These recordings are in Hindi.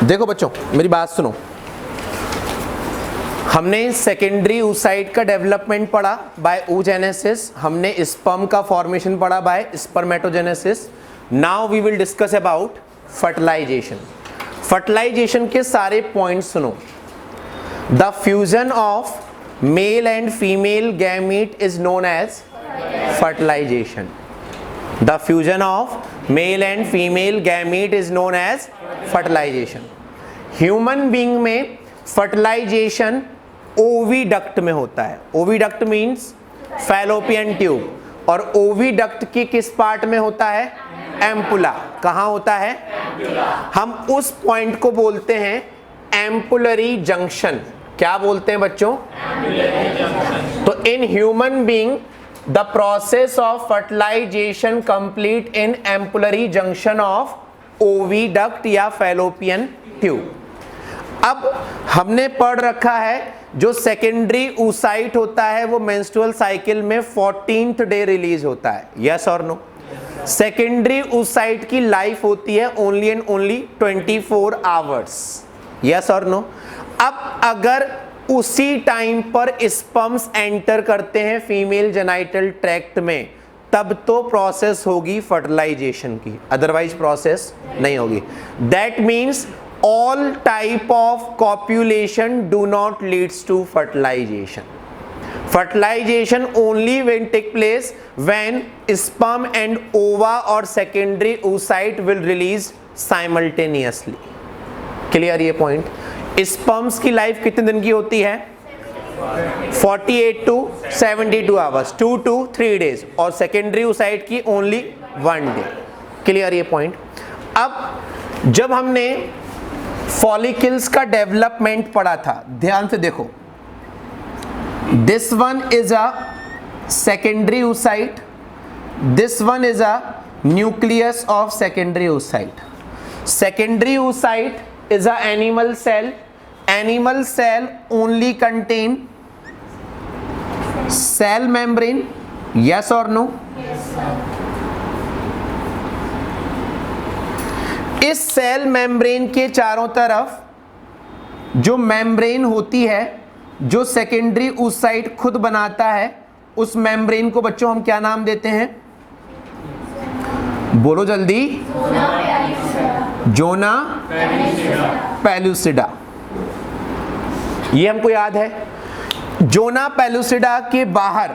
देखो बच्चों मेरी बात सुनो, हमने सेकेंडरी oocyte का डेवलपमेंट पढ़ा बाय oogenesis, हमने स्पर्म का फॉर्मेशन पढ़ा by spermatogenesis. Now we will discuss about fertilization. Fertilization के सारे पॉइंट्स सुनो। The fusion of male and female gamete is known as fertilization. The fusion of male and female gamete is known as fertilization. Human being में fertilization ओविडक्ट में होता है। ओविडक्ट means fallopian tube, और ओविडक्ट के किस पार्ट में होता है? एम्पुला। कहाँ होता है? हम उस पॉइंट को बोलते हैं एम्पुलरी जंक्शन। क्या बोलते हैं बच्चों? तो इन human being the process of fertilization complete in ampullary junction of oviduct या fallopian tube। अब हमने पढ़ रखा है जो सेकेंडरी oocyte होता है वो menstrual cycle में 14th डे रिलीज होता है। यस और नो? सेकेंडरी oocyte की लाइफ होती है only and only 24 hours. Yes और नो? अब अगर उसी टाइम पर स्पर्म्स एंटर करते हैं फीमेल जेनाइटल ट्रैक्ट में, तब तो प्रोसेस होगी फर्टिलाइजेशन की, अदरवाइज प्रोसेस नहीं होगी। That means all type of copulation do not leads to fertilization. Fertilization only when take place when sperm and ova और secondary oocyte will release simultaneously. Clear ये पॉइंट? स्पर्म्स की लाइफ कितने दिन की होती है? 48 to 72 आवर्स, 2 to 3 डेज, और सेकेंडरी oocyte की ओनली 1 डे। क्लियर ये पॉइंट? अब जब हमने फॉलिकल्स का डेवलपमेंट पढ़ा था, ध्यान से देखो, this one is a secondary oocyte, this one is a nucleus of secondary oocyte। Secondary oocyte is a animal cell. Animal cell only contain cell membrane. Yes or no? Yes, sir. इस सेल मेम्ब्रेन के चारों तरफ जो मेम्ब्रेन होती है, जो सेकेंडरी oocyte खुद बनाता है, उस मेम्ब्रेन को बच्चों हम क्या नाम देते हैं? बोलो जल्दी। Zona pellucida. ये हमको याद है। जोना पेलुसिडा के बाहर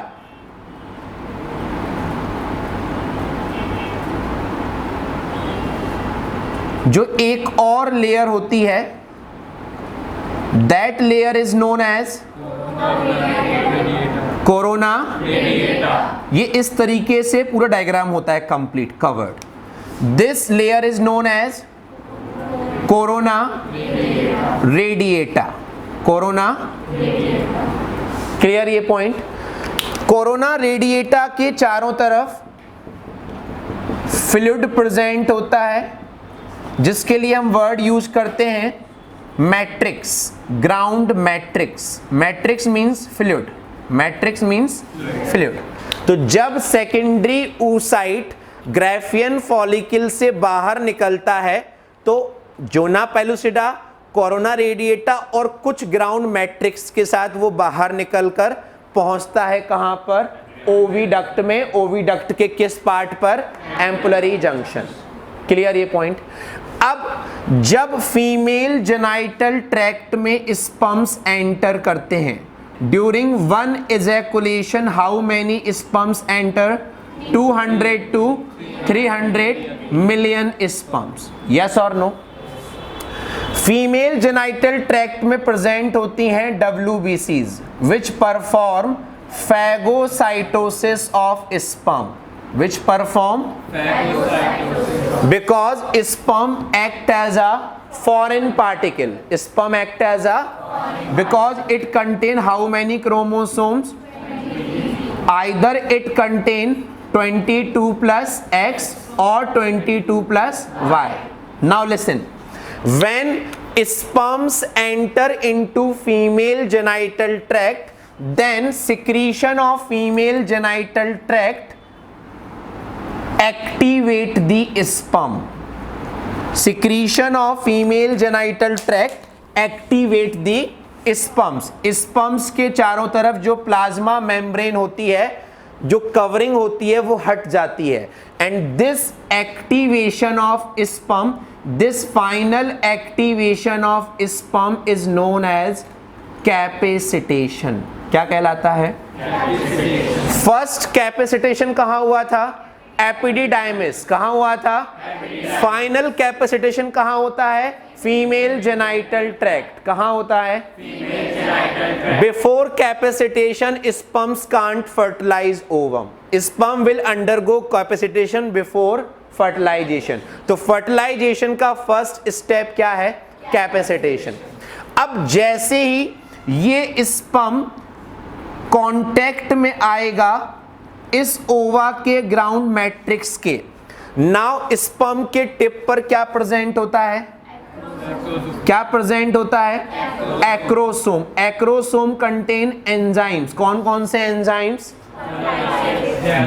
जो एक और लेयर होती है, that layer is known as corona radiata. ये इस तरीके से पूरा डायग्राम होता है, complete covered. This layer is known as corona radiata. Corona clear ये पॉइंट? कोरोना रेडिएटा के चारों तरफ फ्लूइड प्रेजेंट होता है, जिसके लिए हम वर्ड यूज करते हैं matrix, ground matrix. Matrix means fluid, matrix means fluid. तो जब सेकेंडरी oocyte ग्राफियन फॉलिकल से बाहर निकलता है तो जोना पेलुसिडा, कोरोना रेडिएटा और कुछ ग्राउंड मैट्रिक्स के साथ वो बाहर निकलकर पहुंचता है कहां पर? ओविडक्ट में। ओविडक्ट के किस पार्ट पर? Ampullary junction. क्लियर ये पॉइंट? अब जब फीमेल जेनाइटल ट्रैक्ट में स्पर्म्स एंटर करते हैं, during one ejaculation how many sperms enter? 200 to 300 million sperms. Yes और नो? फीमेल जेनाइटल ट्रैक्ट में प्रेजेंट होती हैं WBCs which perform phagocytosis of sperm, which perform phagocytosis because sperm act as a foreign particle. Sperm act as a because it contain how many chromosomes? Either it contain 22 plus X or 22 plus Y. Now listen. When sperms enter into female genital tract, then secretion of female genital tract activate the sperm. Secretion of female genital tract activate the sperms. Sperms के चारों तरफ जो प्लाज्मा मेम्ब्रेन होती है, जो कवरिंग होती है, वो हट जाती है। And this activation of sperm, this final activation of sperm is known as capacitation. क्या कहलाता है? फर्स्ट कैपेसिटेशन कहां हुआ था? एपिडिडाइमिस। कहां हुआ था? फाइनल कैपेसिटेशन कहां होता है? Female genital tract. कहां होता है? Before capacitation sperms can't fertilize ovum. Sperm will undergo capacitation before fertilization. तो फर्टिलाइजेशन का फर्स्ट स्टेप क्या है? कैपेसिटेशन। अब जैसे ही ये स्पर्म कांटेक्ट में आएगा इस ओवा के ग्राउंड मैट्रिक्स के, नाउ स्पर्म के टिप पर क्या प्रेजेंट होता है? क्या प्रेजेंट होता है? एक्रोसोम। Acrosome contain enzymes. कौन कौन से enzymes?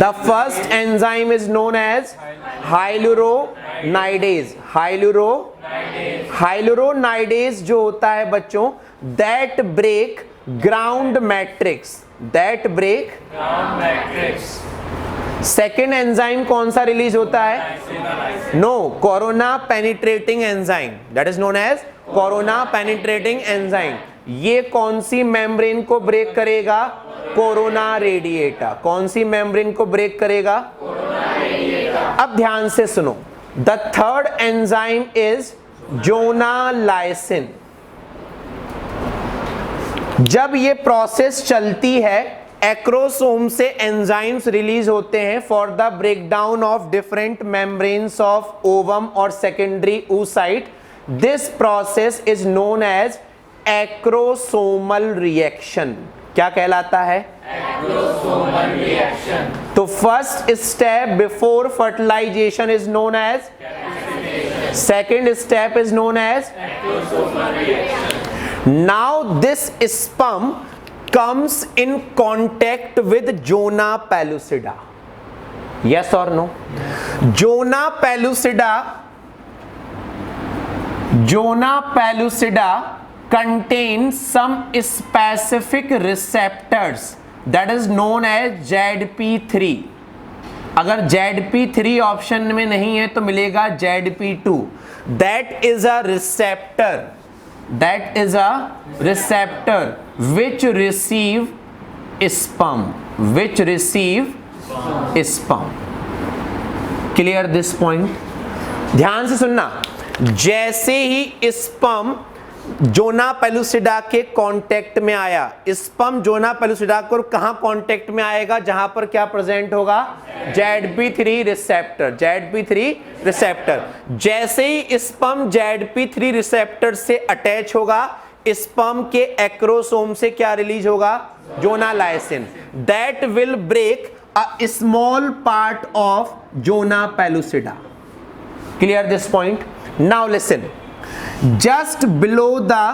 The first enzyme is known as hyaluronidase. Hyaluronidase जो होता है बच्चों, that break ground matrix. Second enzyme कौन सा रिलीज होता है? No, corona penetrating enzyme, that is known as corona penetrating enzyme. ये कौन सी मेम्ब्रेन को ब्रेक करेगा? Corona radiata. कौन सी मेम्ब्रेन को ब्रेक करेगा? अब ध्यान से सुनो, द थर्ड एंजाइम इज जोनालाइसिन। जब ये प्रोसेस चलती है, एक्रोसोम से एंजाइम्स रिलीज होते हैं for the breakdown of different membranes of ovum और secondary oocyte। This process is known as acrosomal reaction. क्या कहलाता है? Acrosomal reaction. तो first step before fertilization is known as, second step is known as acrosomal reaction. Now this sperm comes in contact with Zona pellucida. Yes or no? Zona pellucida contains some specific receptors that is known as ZP3. अगर ZP3 ऑप्शन में नहीं है तो मिलेगा ZP2. That is a receptor which receive sperm. Clear this point? ध्यान से सुनना, जैसे ही स्पर्म जोना पेलुसिडा के कांटेक्ट में आया, स्पर्म जोना पेलुसिडा को कहां कांटेक्ट में आएगा? जहां पर क्या प्रेजेंट होगा? ZP3 receptor. जैसे ही स्पर्म ZP3 रिसेप्टर से अटैच होगा, स्पर्म के एक्रोसोम से क्या रिलीज होगा? Zonalysin. That will break a small part of zona pellucida. Clear this point? Now listen, just below the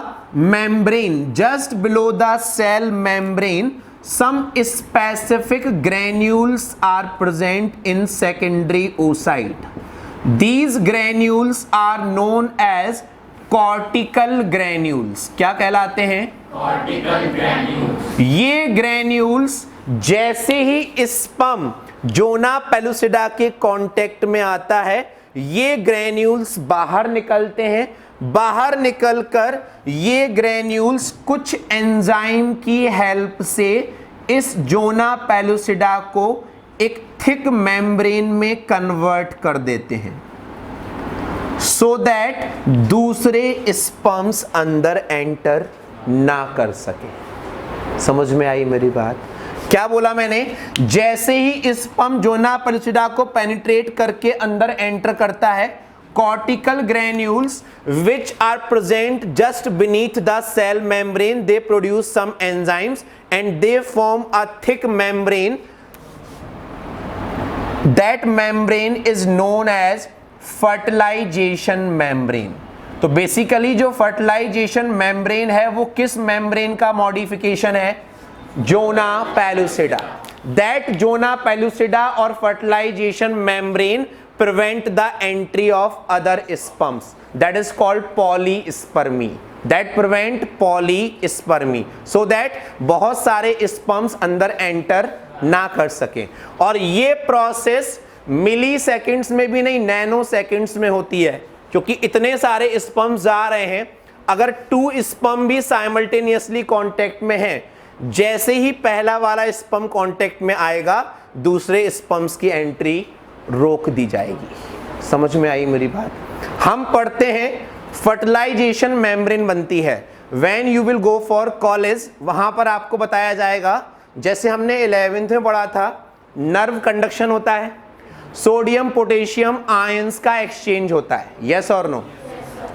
membrane, just below the cell membrane, some specific granules are present in secondary oocyte. These granules are known as cortical granules. क्या कहलाते हैं? cortical granules. ये granules जैसे ही स्पर्म जोना पेलुसिडा के कांटेक्ट में आता है, ये ग्रेन्यूल्स बाहर निकलते हैं। बाहर निकलकर ये ग्रेन्यूल्स कुछ एंजाइम की हेल्प से इस जोना पेलुसिडा को एक थिक मेम्ब्रेन में कन्वर्ट कर देते हैं, सो दैट दूसरे स्पर्म्स अंदर एंटर ना कर सके। समझ में आई मेरी बात? क्या बोला मैंने? जैसे ही स्पर्म जोना पेलुसिडा को पेनिट्रेट करके अंदर एंटर करता है, cortical granules which are present just beneath the cell membrane, they produce some enzymes and they form a thick membrane. That membrane is known as fertilization membrane. तो बेसिकली जो फर्टिलाइजेशन मेम्ब्रेन है वो किस मेम्ब्रेन का मॉडिफिकेशन है? Zona pellucida. That zona pellucida और fertilization membrane prevent the entry of other sperms, that is called polyspermy, that prevent polyspermy, so that बहुत सारे स्पर्म्स अंदर एंटर ना कर सके। और ये प्रोसेस मिली सेकेंड्स में भी नहीं, नैनो सेकेंड्स में होती है, क्योंकि इतने सारे स्पर्म्स जा रहे हैं। अगर 2 स्पर्म भी साइमल्टेनियसली कांटेक्ट में हैं, जैसे ही पहला वाला स्पर्म कांटेक्ट में आएगा, दूसरे स्पर्म्स की एंट्री रोक दी जाएगी। समझ में आई मेरी बात? हम पढ़ते हैं फर्टिलाइजेशन मेम्ब्रेन बनती है when you will go for college, वहां पर आपको बताया जाएगा, जैसे हमने 11th में पढ़ा था, नर्व कंडक्शन होता है, सोडियम पोटेशियम आयंस का एक्सचेंज होता है, यस और नो।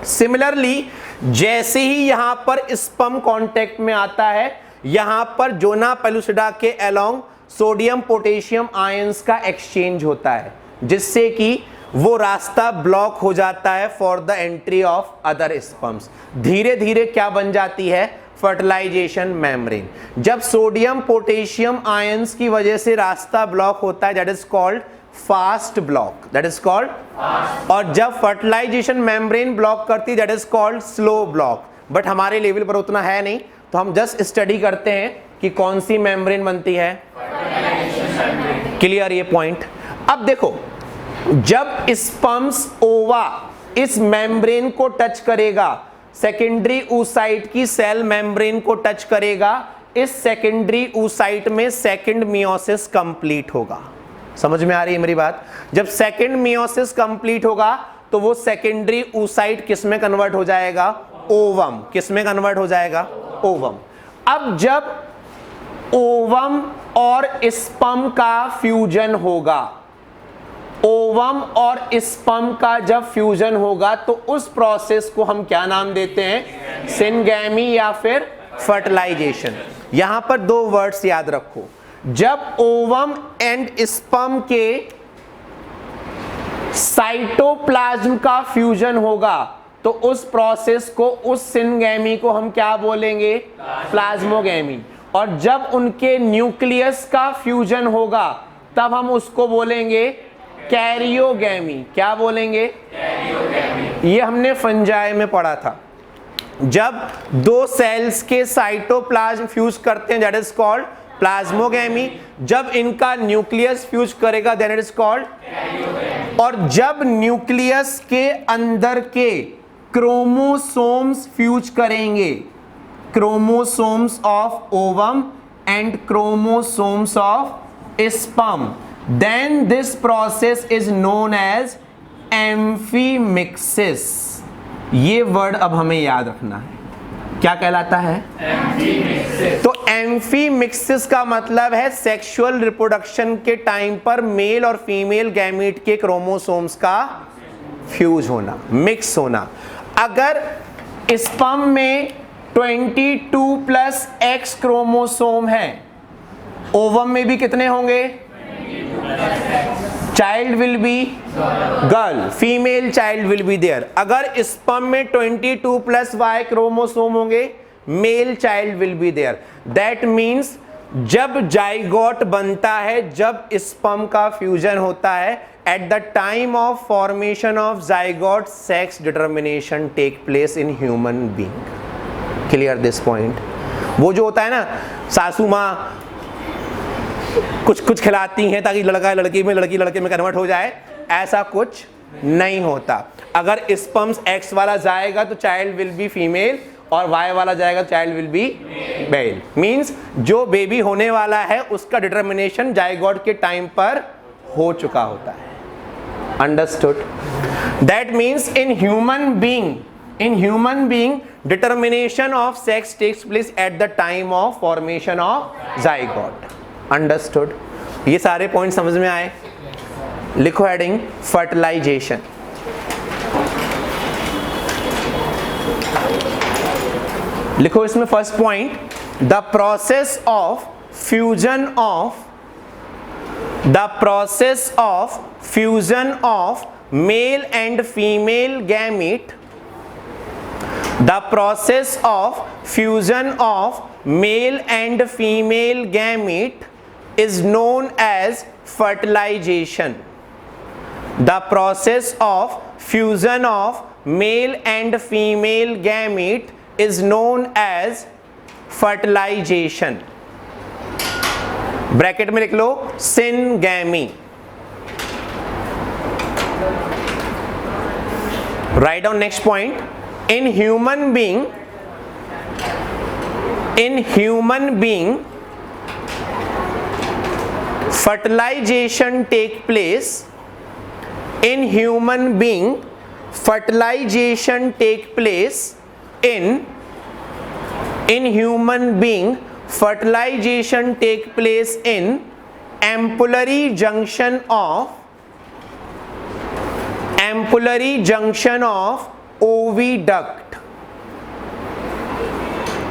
सिमिलरली जैसे ही यहां पर स्पर्म कांटेक्ट में आता है, यहां पर जोना पेलुसिडा के अलोंग सोडियम पोटेशियम आयंस का एक्सचेंज होता है, जिससे कि वो रास्ता ब्लॉक हो जाता है for the entry of other sperms. धीरे धीरे क्या बन जाती है? Fertilization membrane. जब सोडियम पोटेशियम आयंस की वजह से रास्ता ब्लॉक होता है, that is called fast block, that is called, और जब फर्टिलाइजेशन मेम्ब्रेन ब्लॉक करती है, that is called slow block. But हमारे लेवल पर उतना है नहीं, तो हम जस्ट स्टडी करते हैं कि कौन सी मेम्ब्रेन बनती है। क्लियर ये पॉइंट? अब देखो, जब स्पर्म्स ओवा इस मेम्ब्रेन को टच करेगा, सेकेंडरी oocyte की सेल मेम्ब्रेन को टच करेगा, इस सेकेंडरी oocyte में सेकेंड मियोसिस कंप्लीट होगा। समझ में आ रही है मेरी बात? जब सेकेंड मियोसिस कंप्लीट होगा, तो वो सेकेंडरी oocyte किस में कन्वर्ट हो जाएगा? ओवम। किस में कन्वर्ट हो जाएगा? ओवम। अब जब ओवम और स्पर्म का फ्यूजन होगा, ओवम और स्पर्म का जब फ्यूजन होगा, तो उस प्रोसेस को हम क्या नाम देते हैं? सिनगैमी या फिर फर्टिलाइजेशन। यहां पर 2 वर्ड्स याद रखो। जब ओवम एंड स्पर्म के साइटोप्लाज्म का फ्यूजन होगा, तो उस प्रोसेस को, उस सिनगैमी को हम क्या बोलेंगे? प्लाज्मोगैमी। और जब उनके न्यूक्लियस का फ्यूजन होगा, तब हम उसको बोलेंगे कैरियोगैमी। क्या बोलेंगे? कैरियोगैमी। ये हमने फंजाई में पढ़ा था। जब 2 सेल्स के साइटोप्लाज्म फ्यूज करते हैं, दैट इज कॉल्ड प्लाज्मोगैमी। जब इनका न्यूक्लियस फ्यूज करेगा, then it is called karyogamy. और जब न्यूक्लियस के अंदर के क्रोमोसोम्स फ्यूज करेंगे, chromosomes of ovum and chromosomes of sperm, then this process is known as amphimixis. ये वर्ड अब हमें याद रखना है, क्या कहलाता है? एम्फीमिक्सिस। तो एम्फीमिक्सिस का मतलब है सेक्सुअल रिप्रोडक्शन के टाइम पर मेल और फीमेल गैमीट के क्रोमोसोम्स का फ्यूज होना, मिक्स होना। अगर स्पर्म में 22+X क्रोमोसोम है, ओवम में भी कितने होंगे? Child will be girl, female child will be there. अगर स्पर्म में 22+Y क्रोमोसोम होंगे, male child will be there. That means जब जाइगोट बनता है, जब स्पर्म का फ्यूजन होता है, at the time of formation of zygote sex determination take place in human being. Clear this point? वो जो होता है ना, सासू माँ कुछ कुछ खिलाती हैं ताकि लड़का लड़की में, लड़की लड़के में कन्वर्ट हो जाए, ऐसा कुछ नहीं होता। अगर स्पर्म्स X वाला जाएगा तो चाइल्ड विल बी फीमेल, और Y वाला जाएगा तो child will be male. Means जो बेबी होने वाला है उसका डिटर्मिनेशन जाइगोट के टाइम पर हो चुका होता है। Understood? That means in human being determination of sex takes place at the time of formation of zygote. Understood? ये सारे पॉइंट समझ में आए? लिखो हेडिंग फर्टिलाइजेशन। लिखो इसमें first point, the process of fusion of male and female gamete, the process of fusion of male and female gamete is known as fertilization. The process of fusion of male and female gamete is known as fertilization. Bracket में लिख लो syngamy. Write down next point. In human being, fertilization take place. In human being, fertilization take place in human being, fertilization take place in ampullary junction of oviduct.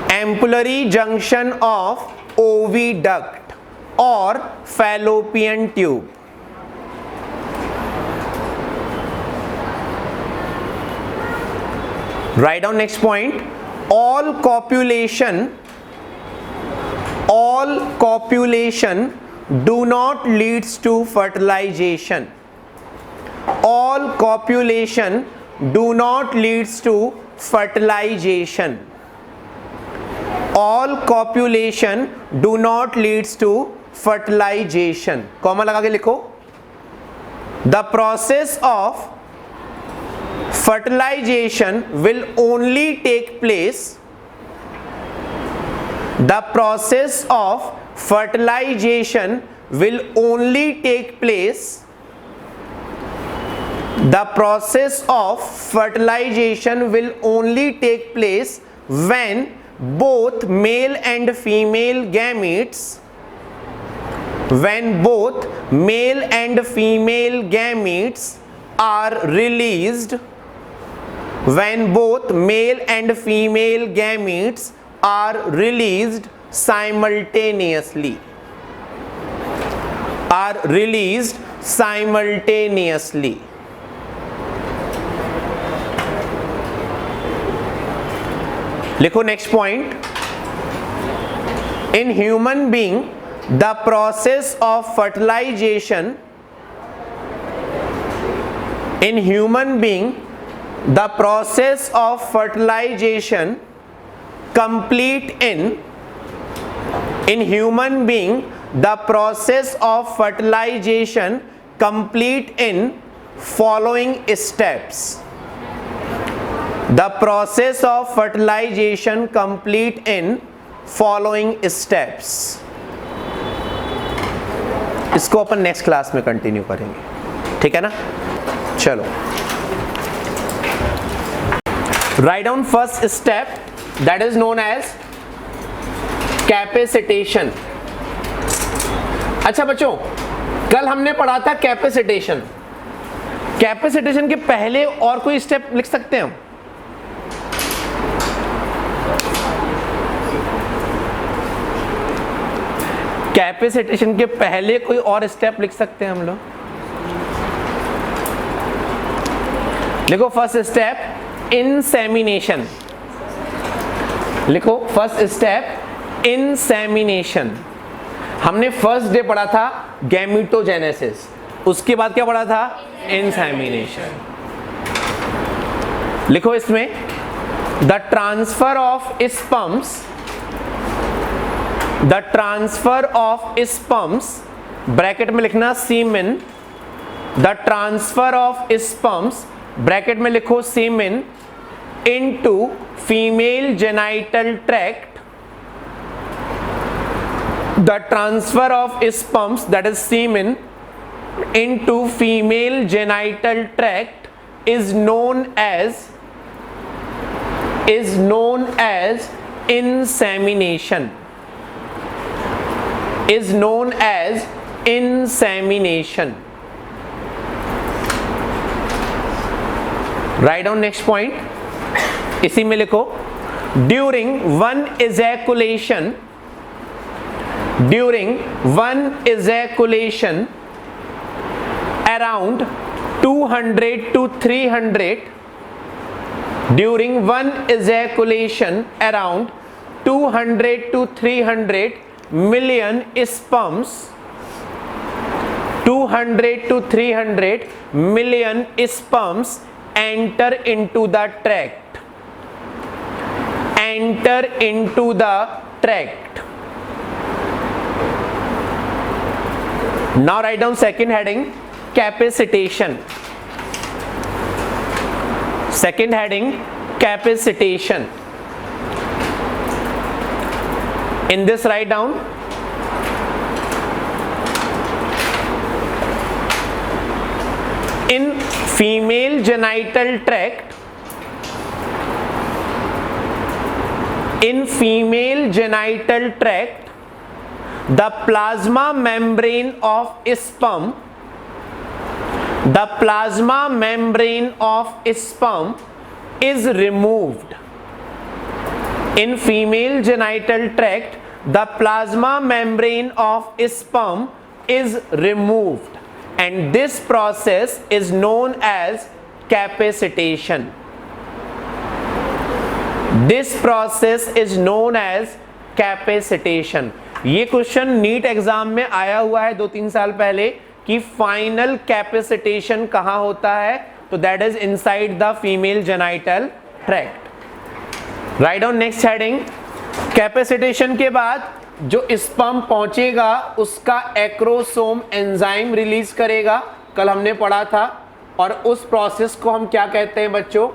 Ampullary junction of oviduct or fallopian tube. Write down next point. All copulation do not leads to fertilization. All copulation do not leads to fertilization. All copulation do not leads to fertilization. Comma लगा के लिखो. The process of fertilization will only take place. The process of fertilization will only take place. The process of fertilization will only take place when both male and female gametes are released. When both male and female gametes are released simultaneously. लिखो next point. In human being, the process of fertilization complete in following steps. The process of fertilization complete in following steps. इसको अपन नेक्स्ट क्लास में कंटिन्यू करेंगे, ठीक है ना. चलो, right down first step, that is known as capacitation. अच्छा बच्चों, कल हमने पढ़ा था कैपेसिटेशन. कैपेसिटेशन के पहले और कोई स्टेप लिख सकते हैं हम? कैपेसिटेशन के पहले कोई और स्टेप लिख सकते हैं हम लोग? लिखो फर्स्ट स्टेप इंसेमिनेशन. लिखो फर्स्ट स्टेप इंसेमिनेशन. हमने फर्स्ट डे पढ़ा था गैमेटोजेनेसिस, उसके बाद क्या पढ़ा था? इंसेमिनेशन. लिखो इसमें the transfer of sperms, bracket में लिखना semen. The transfer of sperms, bracket में लिखो semen, into female genital tract. The transfer of sperms, that is semen, into female genital tract is known as insemination. Write down next point. इसी में लिखो during one ejaculation around 200 to 300 during one ejaculation around 200 to 300 million sperms, 200 to 300 million sperms enter into the tract. Enter into the tract. Now write down second heading, capacitation. Second heading, capacitation. In this write down in female genital tract, in female genital tract, the plasma membrane of sperm, the plasma membrane of sperm is removed. In female genital tract, the plasma membrane of sperm is removed, and this process is known as capacitation. This process is known as capacitation. ये क्वेश्चन नीट एग्जाम में आया हुआ है 2-3 साल पहले कि फाइनल कैपेसिटेशन कहाँ होता है, तो that is inside the female genital tract. Right down next heading. Capacitation के बाद जो स्पर्म पहुंचेगा उसका एक्रोसोम एंजाइम रिलीज करेगा, कल हमने पढ़ा था, और उस प्रोसेस को हम क्या कहते हैं बच्चों?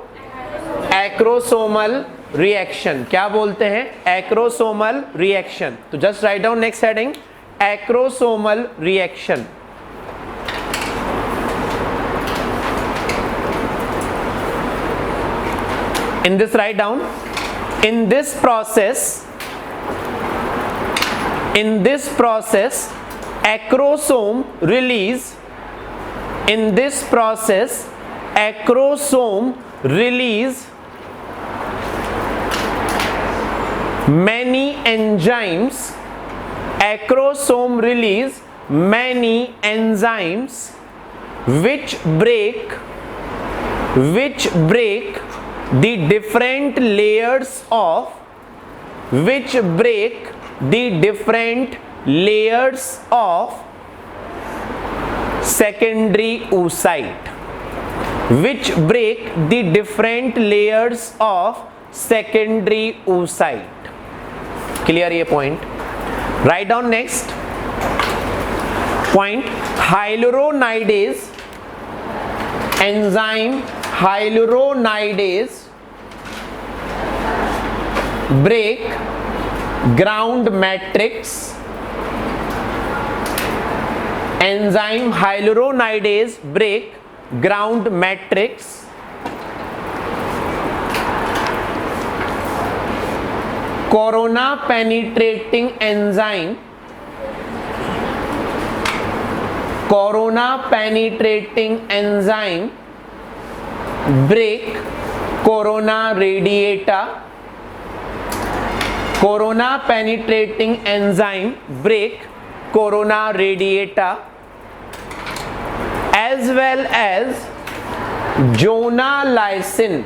Acrosomal reaction. क्या बोलते हैं? Acrosomal reaction. तो just write down next heading, acrosomal reaction. In this write down, in this process acrosome release, in this process acrosome release many enzymes, acrosome release many enzymes which break the different layers of secondary oocyte, which break the different layers of secondary oocyte. Clear ये point? Write down next point, hyaluronidase enzyme, hyaluronidase break ground matrix, enzyme hyaluronidase break ground matrix, corona penetrating enzyme, corona penetrating enzyme break corona radiata, corona penetrating enzyme break corona radiata, as well as jonalysin,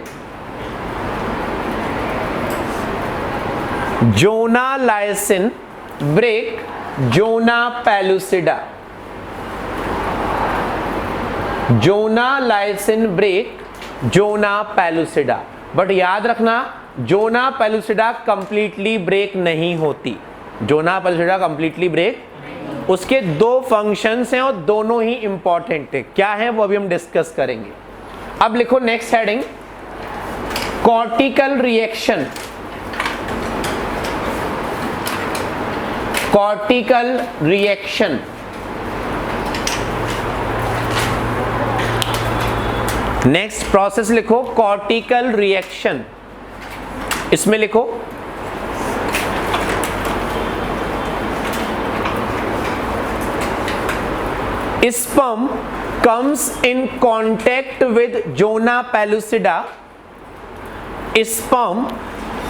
jonalysin break jona pellucida, jonalysin break zona pellucida. But याद रखना जोना पेलुसिडा कंप्लीटली ब्रेक नहीं होती. जोना पेलुसिडा कंप्लीटली ब्रेक, उसके दो फंक्शंस हैं और दोनों ही इंपॉर्टेंट है. क्या है वो अभी हम डिस्कस करेंगे. अब लिखो next heading, cortical reaction. Cortical reaction. Next process लिखो कॉर्टिकल रिएक्शन. इसमें लिखो sperm comes in contact with zona pellucida, sperm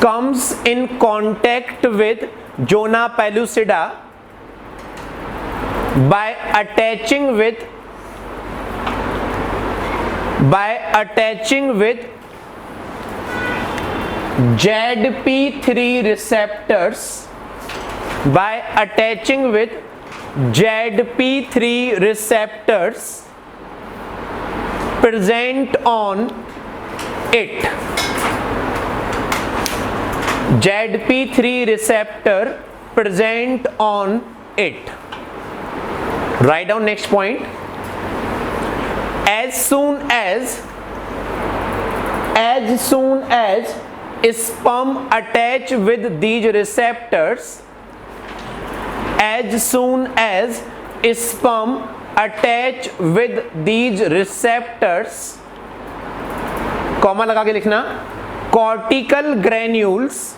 comes in contact with zona pellucida by attaching with ZP3 receptors, by attaching with ZP3 receptors present on it. ZP3 receptor present on it. Write down next point. As soon as sperm attach with these receptors, as soon as sperm attach with these receptors, comma लगा के लिखना, cortical granules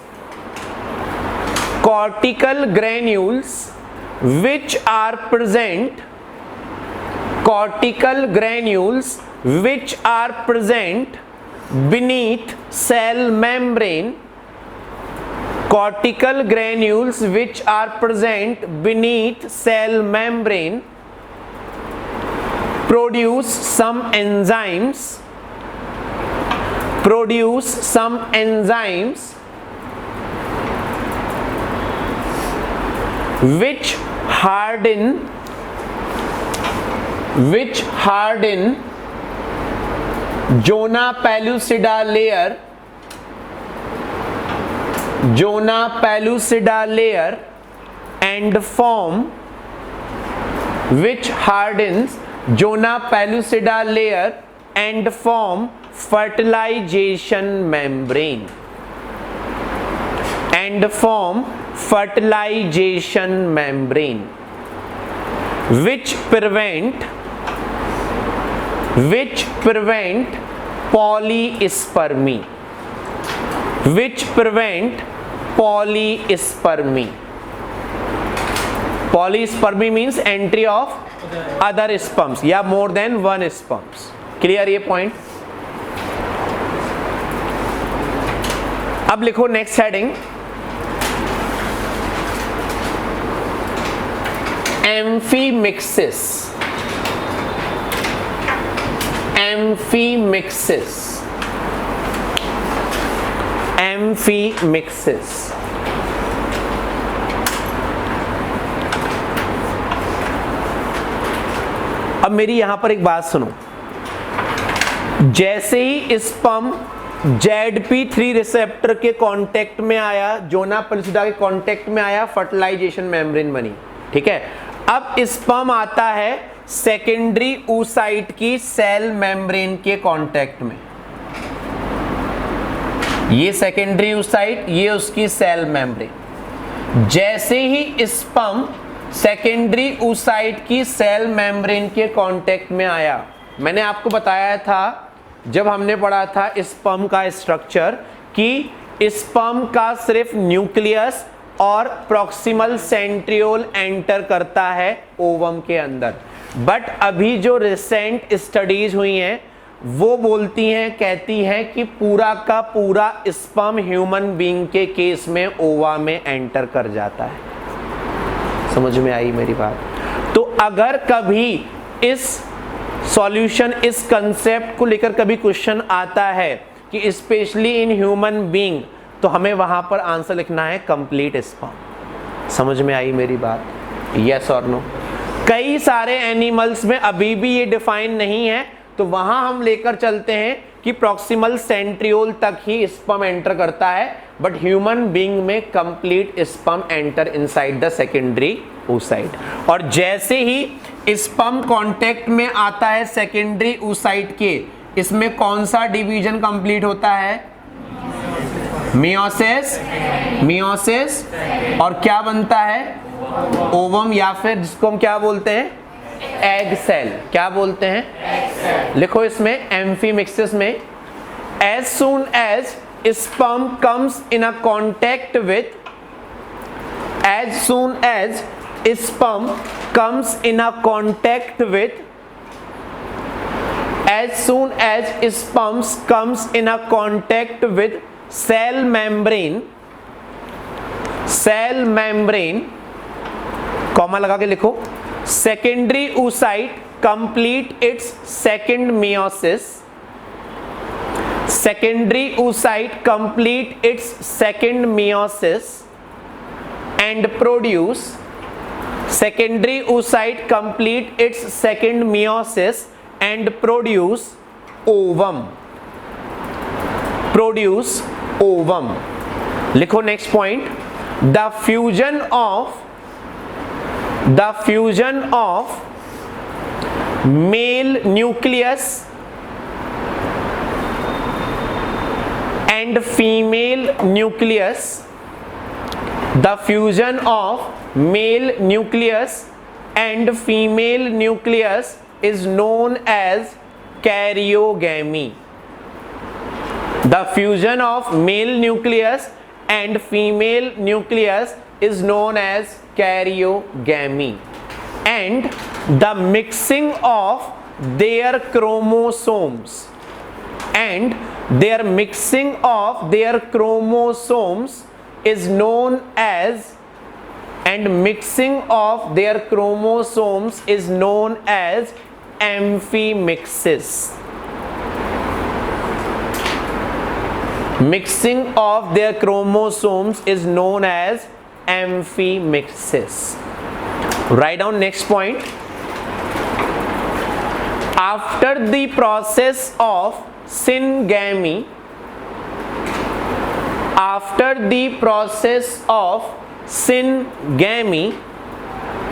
which are present beneath cell membrane, cortical granules which are present beneath cell membrane produce some enzymes which harden zona pellucida layer and form, which hardens zona pellucida layer and form fertilization membrane, which prevent polyspermy. Polyspermy means entry of other sperms या more than one sperms. Clear ये point? अब लिखो नेक्स्ट हेडिंग, amphimixis. अब मेरी यहां पर एक बात सुनो, जैसे ही स्पर्म ZP3 रिसेप्टर के कांटेक्ट में आया, जोना पेलुसिडा के कांटेक्ट में आया, फर्टिलाइजेशन मेम्ब्रेन बनी, ठीक है। अब स्पर्म आता है सेकेंडरी oocyte की सेल मेम्ब्रेन के कांटेक्ट में, ये सेकेंडरी oocyte, ये उसकी सेल मेम्ब्रेन। जैसे ही स्पर्म सेकेंडरी oocyte की सेल मेम्ब्रेन के कांटेक्ट में आया, मैंने आपको बताया था जब हमने पढ़ा था स्पर्म का स्ट्रक्चर कि स्पर्म का सिर्फ न्यूक्लियस और प्रॉक्सिमल सेंट्रियोल एंटर करता है ओवम के अंदर, बट अभी जो रिसेंट स्टडीज हुई हैं वो बोलती हैं, कहती हैं कि पूरा का पूरा स्पर्म ह्यूमन बीइंग के केस में ओवा में एंटर कर जाता है। समझ में आई मेरी बात? तो अगर कभी इस सॉल्यूशन, इस कंसेप्ट को लेकर कभी क्वेश्चन आता है कि स्पेशली इन ह्यूमन बीइंग, तो हमें वहां पर आंसर लिखना है कंप्लीट स्पर्म। समझ में आई मेरी बात? यस और नो? कई सारे एनिमल्स में अभी भी ये डिफाइन नहीं है, तो वहां हम लेकर चलते हैं कि प्रॉक्सिमल सेंट्रियोल तक ही स्पर्म एंटर करता है, बट ह्यूमन बीइंग में complete sperm enter inside the secondary oocyte। और जैसे ही स्पर्म कांटेक्ट में आता है सेकेंडरी oocyte के, इसमें कौन सा डिवीजन कंप्लीट होता है? मियोसिस, और क्या बनता है? ओवम, या फिर जिसको हम क्या बोलते हैं? Egg cell. क्या बोलते हैं? लिखो इसमें एम्फीमिक्सिस में, as soon as sperm comes in a contact with, as soon as sperm comes in a contact with, as soon as sperm comes in a contact with cell membrane, comma लगा के लिखो, secondary oocyte complete its second meiosis, secondary oocyte complete its second meiosis and produce secondary oocyte complete its second meiosis and produce ovum. लिखो next point, the fusion of male nucleus and female nucleus, the fusion of male nucleus and female nucleus is known as karyogamy. The fusion of male nucleus and female nucleus is known as karyogamy, and the mixing of their chromosomes is known as amphimixis. Mixing of their chromosomes is known as amphimixis. Write down next point. After the process of syngamy,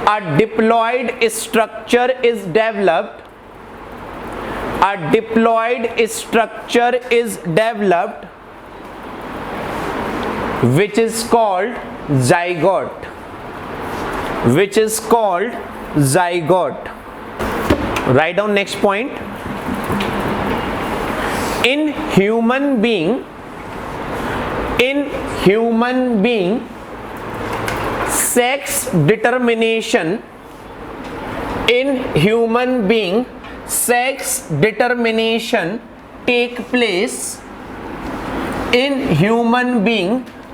a diploid structure is developed. Which is called zygote. Write down next point. In human being,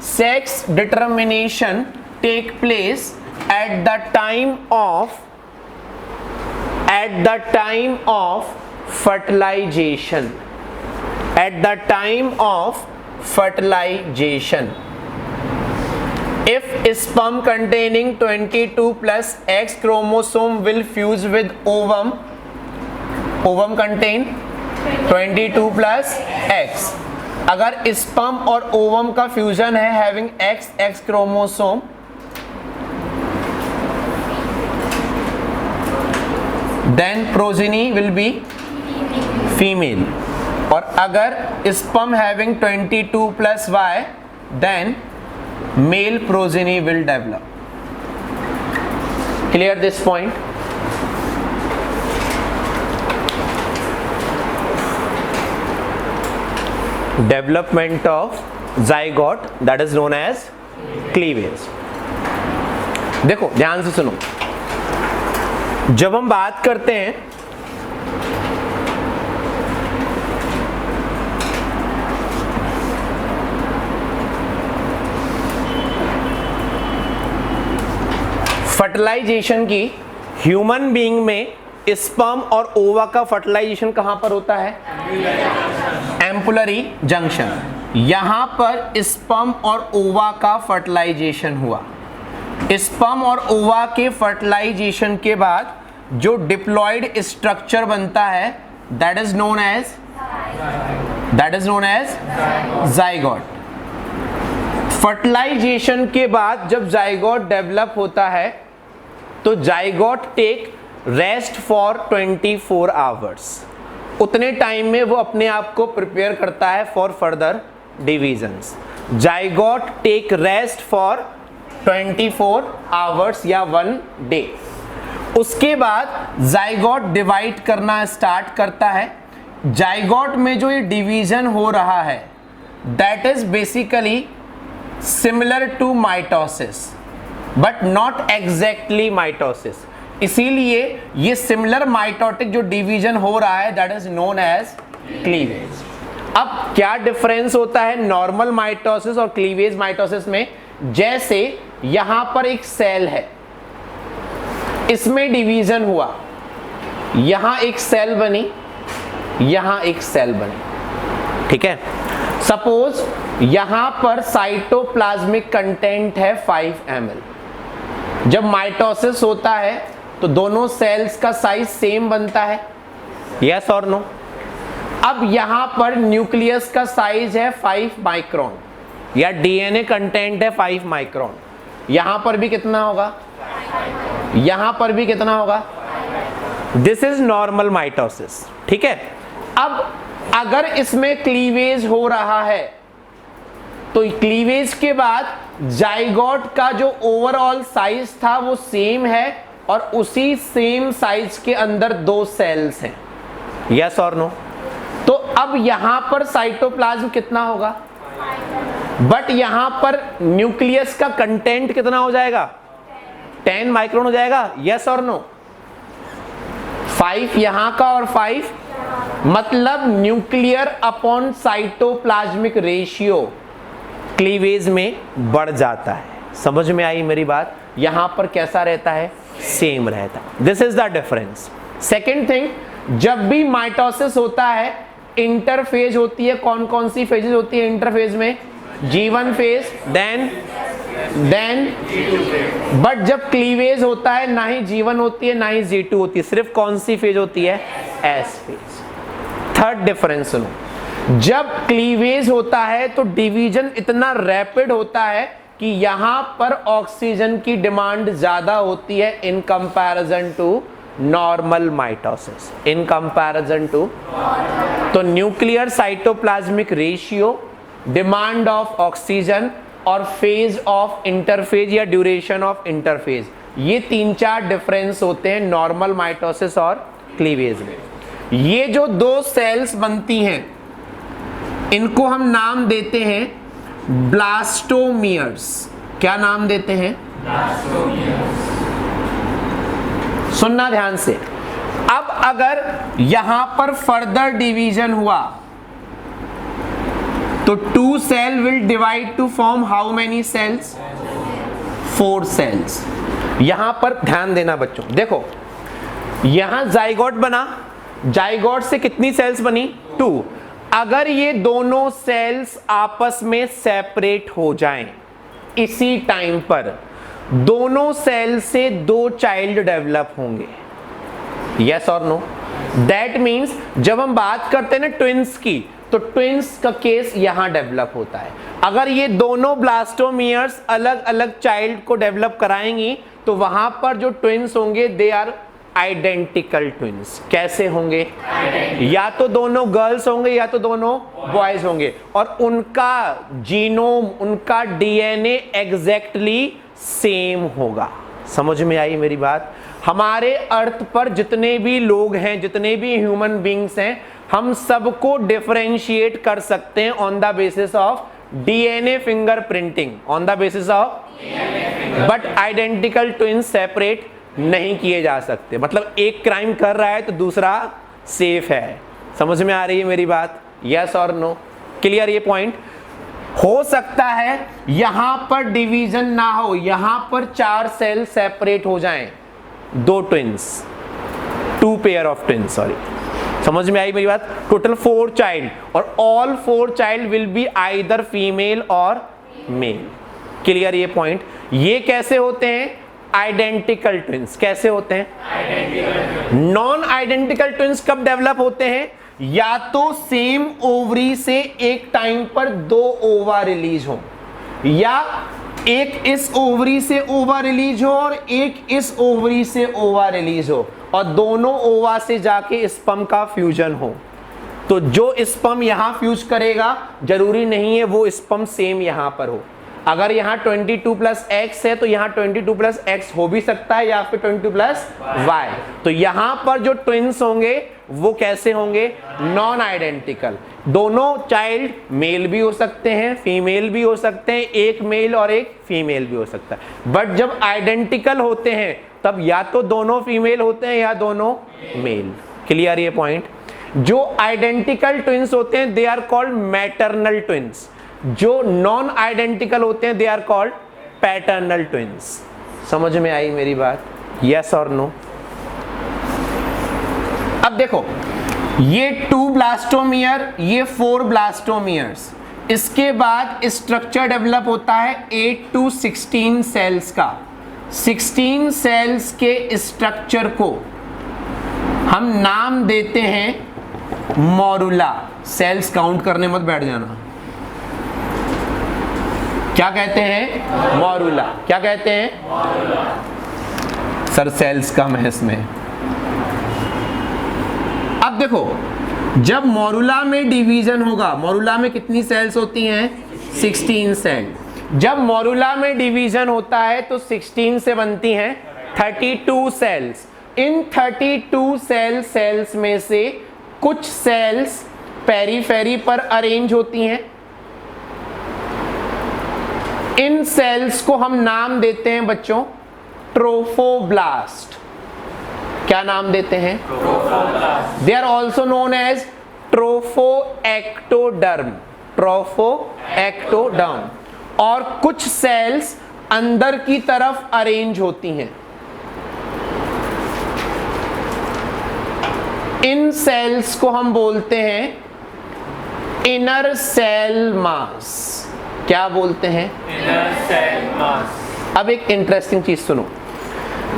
sex determination take place at the time of fertilization. If sperm containing 22 plus X chromosome will fuse with ovum contain 22 plus X. अगर स्पर्म और ओवम का फ्यूजन है having X chromosome, then progeny will be female, और अगर sperm having 22 plus Y, then male progeny will develop. Clear this point? Development of zygote, that is known as cleavage. देखो ध्यान से सुनो, जब हम बात करते हैं फर्टिलाइजेशन की, ह्यूमन बीइंग में स्पर्म और ओवा का फर्टिलाइजेशन कहां पर होता है? Ampullary junction. यहां पर स्पर्म और ओवा का फर्टिलाइजेशन हुआ. स्पर्म और ओवा के फर्टिलाइजेशन के बाद जो डिप्लॉयड स्ट्रक्चर बनता है that is known as zygote. Fertilization के बाद जब जाइगोट डेवलप होता है तो zygote take rest for 24 hours. उतने टाइम में वो अपने आप को प्रिपेयर करता है for further divisions. Zygote take rest for 24 hours या 1 डे. उसके बाद जाइगोट डिवाइड करना स्टार्ट करता है. जाइगोट में जो ये डिवीजन हो रहा है that is basically similar to mitosis but not exactly mitosis. इसीलिए ये सिमिलर माइटोटिक जो डिवीजन हो रहा है that is known as cleavage. अब क्या डिफरेंस होता है नॉर्मल माइटोसिस और क्लीवेज माइटोसिस में? जैसे यहां पर एक सेल है, इसमें डिवीजन हुआ, यहां एक सेल बनी, यहां एक सेल बनी. ठीक है, सपोज यहां पर साइटोप्लाज्मिक कंटेंट है 5 ml. जब माइटोसिस होता है तो दोनों सेल्स का साइज सेम बनता है, यस और नो। अब यहां पर न्यूक्लियस का साइज है 5 माइक्रोन या डीएनए कंटेंट है 5 माइक्रोन। यहां पर भी कितना होगा, यहां पर भी कितना होगा, दिस इज नॉर्मल माइटोसिस, ठीक है। अब अगर इसमें क्लीवेज हो रहा है तो क्लीवेज के बाद जाइगोट का जो ओवरऑल साइज था वो सेम है और उसी सेम साइज के अंदर 2 सेल्स हैं, यस और नो। तो अब यहां पर साइटोप्लाज्म कितना होगा, बट यहां पर न्यूक्लियस का कंटेंट कितना हो जाएगा, 10 माइक्रोन हो जाएगा, यस और नो। 5 यहां का और 5, मतलब nuclear upon cytoplasmic ratio cleavage में बढ़ जाता है। समझ में आई मेरी बात, यहां पर कैसा रहता है, सेम रहता है। This is the difference. Second thing, जब भी माइटोसिस होता है इंटरफेज होती है, कौन कौन सी फेजेस होती है इंटरफेज में, G1 फेज, देन बट जब क्लीवेज होता है ना ही G1 होती है ना ही G2 होती है, सिर्फ कौन सी फेज होती है, S फेज। थर्ड डिफरेंस सुनो, जब क्लीवेज होता है तो डिवीजन इतना रैपिड होता है कि यहां पर ऑक्सीजन की डिमांड ज्यादा होती है in comparison to normal mitosis, in comparison to. तो nuclear cytoplasmic ratio, demand of oxygen और फेज ऑफ इंटरफेज या ड्यूरेशन ऑफ इंटरफेज, ये 3-4 डिफरेंस होते हैं नॉर्मल माइटोसिस और क्लीवेज में। ये जो 2 सेल्स बनती हैं इनको हम नाम देते हैं ब्लास्टोमियर्स। क्या नाम देते हैं, सुनना ध्यान से। अब अगर यहां पर फर्दर डिवीजन हुआ तो 2 cell will divide to form how many cells, 4 cells. यहां पर ध्यान देना बच्चों, देखो यहां जाइगोट बना, जाइगोट से कितनी सेल्स बनी, 2। अगर ये दोनों सेल्स आपस में सेपरेट हो जाएं इसी टाइम पर, दोनों सेल से 2 चाइल्ड डेवलप होंगे, यस और नो। दैट मींस जब हम बात करते हैं ना ट्विंस की, तो ट्विंस का केस यहां डेवलप होता है। अगर ये दोनों ब्लास्टोमियर्स अलग अलग चाइल्ड को डेवलप कराएंगी तो वहां पर जो ट्विंस होंगे दे आर आइडेंटिकल ट्विंस। कैसे होंगे, या तो दोनों गर्ल्स होंगे या तो दोनों बॉयज होंगे, और उनका जीनोम, उनका डीएनए एग्जैक्टली सेम होगा। समझ में आई मेरी बात। हमारे अर्थ पर जितने भी लोग हैं, जितने भी ह्यूमन बींग्स हैं, हम सबको डिफरेंशिएट कर सकते हैं on the basis of DNA fingerprinting, on the basis of, but identical twins separate नहीं किए जा सकते। मतलब एक क्राइम कर रहा है तो दूसरा सेफ है। समझ में आ रही है मेरी बात, यस और नो, क्लियर ये पॉइंट। हो सकता है यहां पर डिवीजन ना हो, यहां पर 4 सेल सेपरेट हो जाएं, 2 twins, 2 pair of twins, sorry. समझ में आई मेरी बात। टोटल 4 चाइल्ड और all 4 child will be either female और मेल। क्लियर ये पॉइंट। ये कैसे होते हैं, आइडेंटिकल ट्विंस। कैसे होते हैं, नॉन आइडेंटिकल ट्विंस कब डेवलप होते हैं, या तो सेम ओवरी से एक टाइम पर 2 ओवा रिलीज हो, या एक इस ओवरी से ओवा रिलीज हो और एक इस ओवरी से ओवा रिलीज हो, और दोनों ओवा से जाके स्पर्म का फ्यूजन हो। तो जो स्पर्म यहां फ्यूज करेगा जरूरी नहीं है वो स्पर्म सेम यहां पर हो। अगर यहाँ 22 + x है तो यहाँ 22 + x हो भी सकता है, या फिर 22 + y। तो यहाँ पर जो ट्विंस होंगे वो कैसे होंगे, नॉन आइडेंटिकल। दोनों चाइल्ड मेल भी हो सकते हैं, फीमेल भी हो सकते हैं, एक मेल और एक फीमेल भी हो सकता है। बट जब आइडेंटिकल होते हैं तब या तो दोनों फीमेल होते हैं या दोनों मेल। क्लियर ये पॉइंट। जो आइडेंटिकल ट्विंस होते हैं they are called maternal twins, जो नॉन आइडेंटिकल होते हैं they are called paternal twins. समझ में आई मेरी बात, यस और नो। अब देखो ये 2 ब्लास्टोमियर, ये 4 ब्लास्टोमियर्स, इसके बाद स्ट्रक्चर डेवलप होता है 8 to 16 सेल्स का। 16 सेल्स के स्ट्रक्चर को हम नाम देते हैं मॉरुला। सेल्स काउंट करने मत बैठ जाना। क्या कहते हैं? मॉरुला। क्या कहते हैं? मॉरुला। सर सेल्स कम है इसमें। अब देखो, जब मॉरुला में डिवीजन होगा, मॉरुला में कितनी सेल्स होती हैं? 16 सेल। जब मॉरुला में डिवीजन होता है तो 16 से बनती हैं 32 सेल्स। इन 32 सेल्स में से कुछ सेल्स पेरीफेरी पर अरेंज होती हैं। इन सेल्स को हम नाम देते हैं बच्चों ट्रोफोब्लास्ट। क्या नाम देते हैं? Trophoblast. They are also known as trophectoderm. Trophectoderm. और कुछ सेल्स अंदर की तरफ अरेंज होती हैं। इन सेल्स को हम बोलते हैं इनर सेल मास। क्या बोलते हैं? Inner cell mass. अब एक इंटरेस्टिंग चीज सुनो,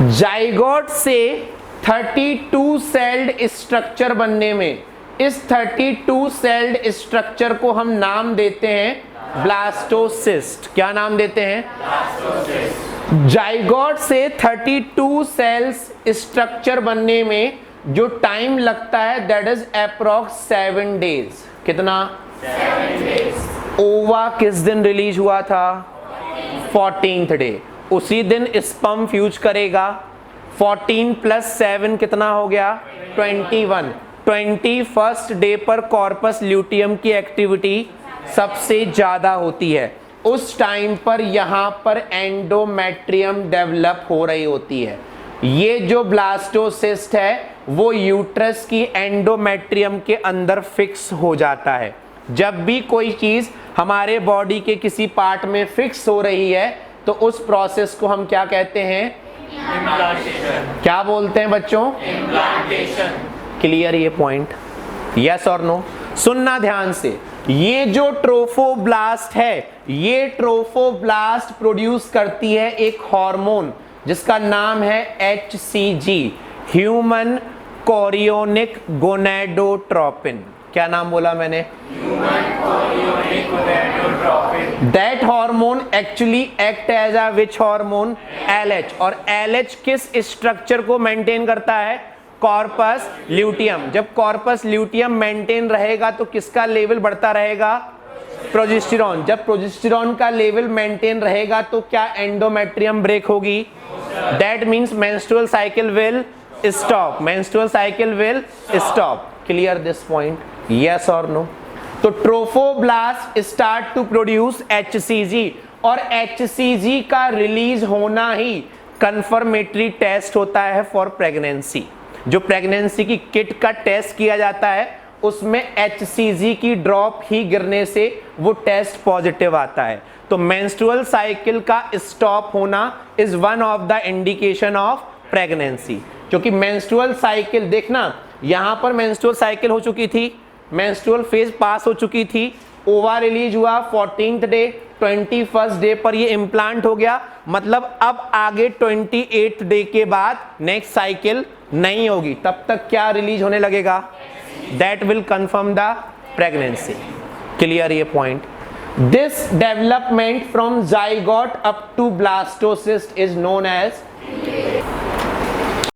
जाइगोट से 32 सेल्ड स्ट्रक्चर बनने में इस 32 सेल्ड स्ट्रक्चर को हम नाम देते हैं ब्लास्टोसिस्ट। क्या नाम देते हैं? ब्लास्टोसिस्ट। जाइगोट से 32 सेल्स स्ट्रक्चर बनने में जो टाइम लगता है दैट इज अप्रॉक्स 7 डेज। कितना? 7 डेज। ओवा किस दिन रिलीज हुआ था? 14th day. उसी दिन स्पर्म फ्यूज करेगा। 14 + 7 कितना हो गया? 21। 21st डे पर कॉर्पस ल्यूटियम की एक्टिविटी सबसे ज्यादा होती है। उस टाइम पर यहां पर एंडोमेट्रियम डेवलप हो रही होती है। ये जो ब्लास्टोसिस्ट है वो यूट्रस की एंडोमेट्रियम के अंदर फिक्स हो जाता है। जब भी कोई चीज हमारे बॉडी के किसी पार्ट में फिक्स हो रही है तो उस प्रोसेस को हम क्या कहते हैं? इम्प्लांटेशन। क्या बोलते हैं बच्चों? इम्प्लांटेशन। क्लियर ये पॉइंट? यस और नो? सुनना ध्यान से। ये जो ट्रोफोब्लास्ट है, ये ट्रोफोब्लास्ट प्रोड्यूस करती है एक हार्मोन जिसका नाम है HCG, ह्यूमन कोरियोनिक गोनेडोट्रोपिन। क्या नाम बोला मैंने? Human chorionic gonadotropin. That hormone actually act as a which hormone? LH। और LH किस स्ट्रक्चर को मेंटेन करता है? Corpus luteum. जब कॉर्पस ल्यूटियम मेंटेन रहेगा तो किसका लेवल बढ़ता रहेगा? प्रोजेस्टेरॉन। जब प्रोजेस्टेरॉन का लेवल मेंटेन रहेगा तो क्या एंडोमेट्रियम ब्रेक होगी? That means menstrual cycle will stop. Menstrual cycle will stop. Clear this point? Yes और नो? तो trophoblast start to produce HCG और HCG का रिलीज होना ही कंफर्मेटरी टेस्ट होता है फॉर प्रेगनेंसी। जो प्रेगनेंसी की किट का टेस्ट किया जाता है उसमें HCG की ड्रॉप ही गिरने से वो टेस्ट पॉजिटिव आता है। तो मेंस्ट्रुअल साइकिल का स्टॉप होना is one of the indication of pregnancy. क्योंकि मेंस्ट्रुअल साइकिल देखना, यहां पर मेंस्ट्रुअल साइकिल हो चुकी थी, मेंस्ट्रुअल फेज पास हो चुकी थी, ओवा रिलीज हुआ 14th डे, 21st डे पर ये इम्प्लांट हो गया। मतलब अब आगे 28th डे के बाद नेक्स्ट साइकिल नहीं होगी, तब तक क्या रिलीज होने लगेगा? That will confirm the pregnancy. Clear ये point? This development from zygote up to blastocyst is known as